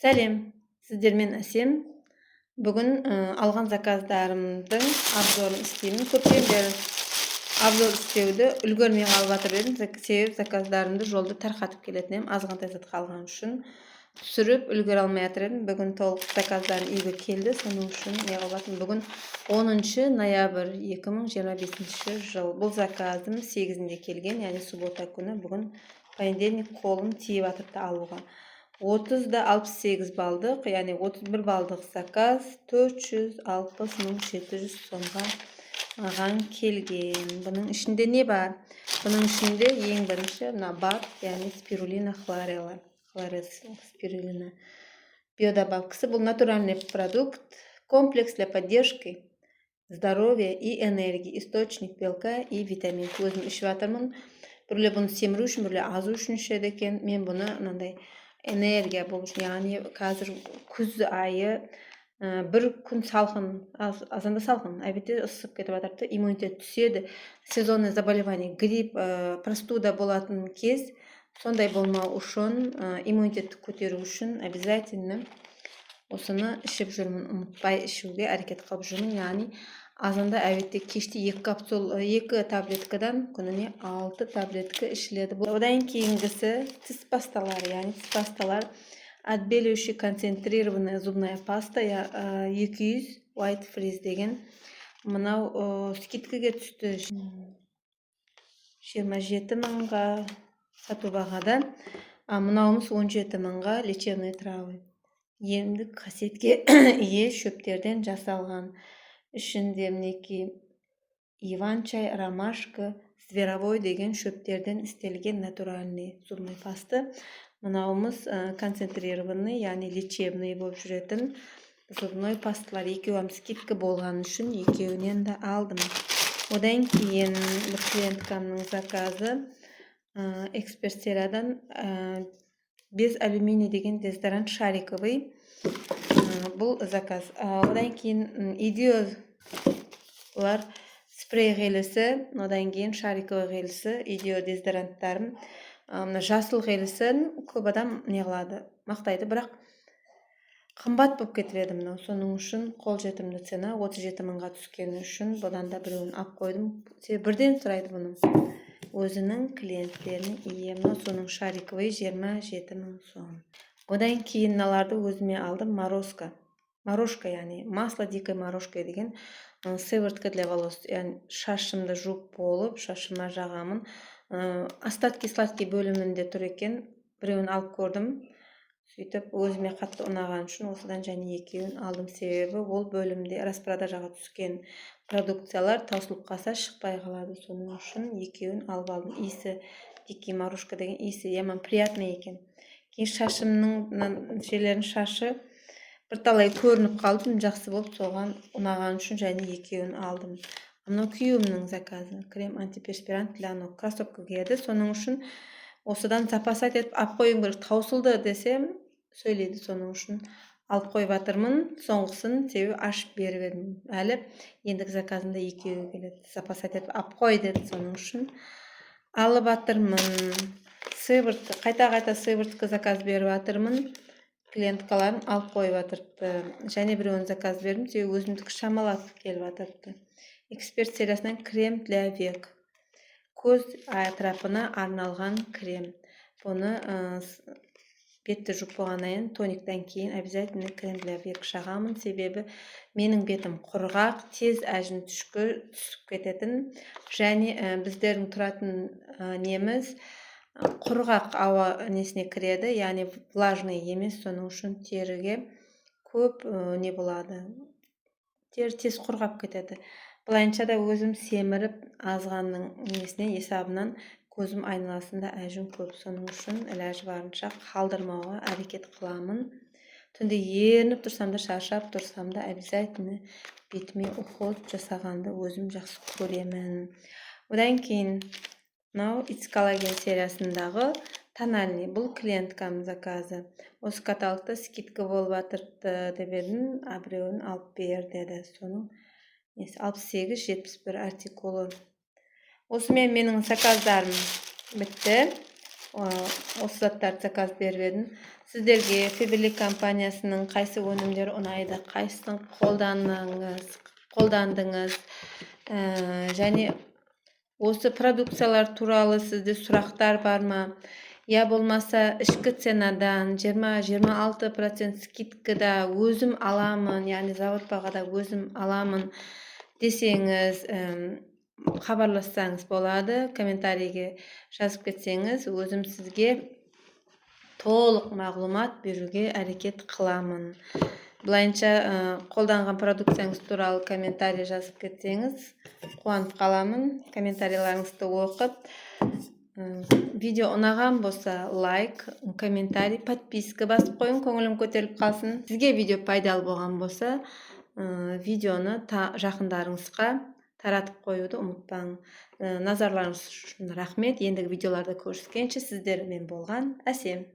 Сәлем, сіздермен әсем. Бүгін алған заказдарымдың обзорын істеймін. Көптен бері обзор істеуді үлгермей қалып жатыр едім. Себебі заказдарымды жолда тарқатып келетін едім. Азғантай зат қалған үшін түсіріп үлгере алмай жатыр едім. Бүгін толық заказдарым үйге келді. Соның үшін не қылып жатырмын? Бүгін 10 ноябрь 2025 жыл. Бұл заказым 8-інде келген, яғни суббота күні. Бүгін понедельник, қолым тиіп жатырды алуға. 30-68 балдық, яғни 31 балдық заказ 460.700 сомға маған келген. Бұның ішінде не бар? Бұның ішінде ең бірінші мына БАД, яғни спирулина хлорелла. Спирулина биодобавкасы. Бұл натуральный продукт, комплекс для поддержки здоровья и энергии, источник белка и витамин. Өзім ішіп жатырмын. Бірле бұны семіру үшін, бірле азу үшін ішеді екен. Мен бұны мынандай энергия болу үшін, яғни қазір күз айы, бір күн салқын, азанда салқын, әбетте ысып кетіп жатыр, иммунитет түседі. Сезонный заболевание, грипп, простуда болатын кез, сондай болмау үшін, иммунитетті көтеру үшін обязательно осыны ішіп жүрмін, ұмытпай ішуге әрекет қылып жүрмін. Яғни азанда әбетте кеште 2 таблеткадан күніне 6 таблетка ішіледі. Одан кейінгісі тіс пасталары, яғни тіс пасталар отбеливающий концентрированная зубная паста 200 white freeze деген. Мынау скидкаге түсті 27 мыңға сату бағада, мынауымыз 17 мыңға лечебные травы. Емдік қасиетке ие шөптерден жасалған. Ішінде мінеки иван-чай, ромашка, зверовой деген шөптерден істелген натуральный зубный паста. Мынауымыз концентрированный, яғни лечебный болып жүретін зубной пасталар. Екеуім скидка болған үшін екеуінен де алдым. Одан кейін бір клиенткамның заказы эксперт-сериядан без алюминий деген дезодорант шариковый. Бұл заказ. Одан кейін идеолар спрей ғелісі, одан кейін шариковый ғелісі, идео дезодоранттарым. Жасыл ғелісін көп адам не қылады, мақтайды, бірақ қымбат болып кетіп еді мынау. Соның үшін қолжетімді цена 37 мыңға түскені үшін бұдан да біреуін алып қойдым. Бірден сұрайды бұның өзінің клиенттерінің иемі. Соның шариковый 27 мың сом. Одан кейін мыналарды өзіме алдым. Морошка, яғни масло дикой морошка деген сыворотка для волос. Яғни шашымды жуып болып, шашыма жағамын. Остатки сладкий бөлімінде тұр екен. Біреуін алып көрдім. Сөйтіп, өзіме қатты ұнаған үшін осыдан және екеуін алдым. Себебі ол бөлімде распродажаға түскен продукциялар таусылып қалса шықпай қалады. Соның үшін екеуін алып алдым. Иісі дикий морошка деген иісі яман приятный екен. Кейін шашымның жерлерін шашы бірталай көрініп қалдым, жақсы болып, соған ұнаған үшін және екеуін алдым. Мынау күйеуімнің заказы. Крем антиперспирант для ног. Кроссовка киеді. Соның үшін осыдан запасать етіп алып қойым керек. Таусылды десем, сөйлейді. Соның үшін алып қойып жатырмын. Соңғысын себебі ашып беріп едім. Әлі ендігі заказымда екеуі келеді. Запасать етіп алып қой деді. Соның үшін алып жатырмын. Қайта сыворотка заказ беріп жатырмын. Клиенткаларын алып қойып жатырды. Және біреуін заказ бердім, себебі өзімдікі шамалатып келіп жатырды. Эксперт сериясынан крем для век. Көз атрапына арналған крем. Бұны бетті жуып болғаннан тониктан кейін обязательно крем для век жағамын. Себебі менің бетім құрғақ, тез әжім түсіп кететін. Және біздердің тұратын неміз құрғақ ауа несіне кіреді, яғни влажный емес. Соның үшін теріге көп не болады. Тері тез құрғап кетеді. Бұлайынша да өзім семіріп азғанның несіне есабынан көзім айналасында әжім көп. Соның үшін іләжі барынша қалдырмауға әрекет қыламын. Түнде ерініп тұрсам да, шаршап тұрсам да обязательно бетіме уход жасағанды өзім жақсы көремін. Одан кейін мынау Ицколаген сериясындағы тональный. Бұл клиенткам заказы. Осы каталогта скидка болып жатырды деп едім, біреуін алып бер деді. Соның 68-71 артикулы. Осымен менің заказдарым бітті. осы заттарды заказ беріп едім. Сіздерге Faberlic компаниясының қайсы өнімдері ұнайды, қайсысын қолдандыңыз, және осы продукциялар туралы сізде сұрақтар бар ма? Я болмаса ішкі ценадан 20-26% скидкада өзім аламын, яғни завод бағада өзім аламын десеңіз, хабарлассаңыз болады, комментарийге жазып кетсеңіз, өзім сізге толық мағлұмат беруге әрекет қыламын. Бұлайынша қолданған продукцияңыз туралы комментарий жазып кетсеңіз, қуанып қаламын. Комментарийларыңызды оқып, видео ұнаған болса лайк, комментарий, подписка басып қойын, көңілім көтеріліп қалсын. Сізге видео пайдалы болған болса, видеоны жақындарыңызға таратып қоюды ұмытпаңыз. Назарларыңыз үшін рахмет. Ендігі видеоларда көріскенше сіздермен болған Әсем.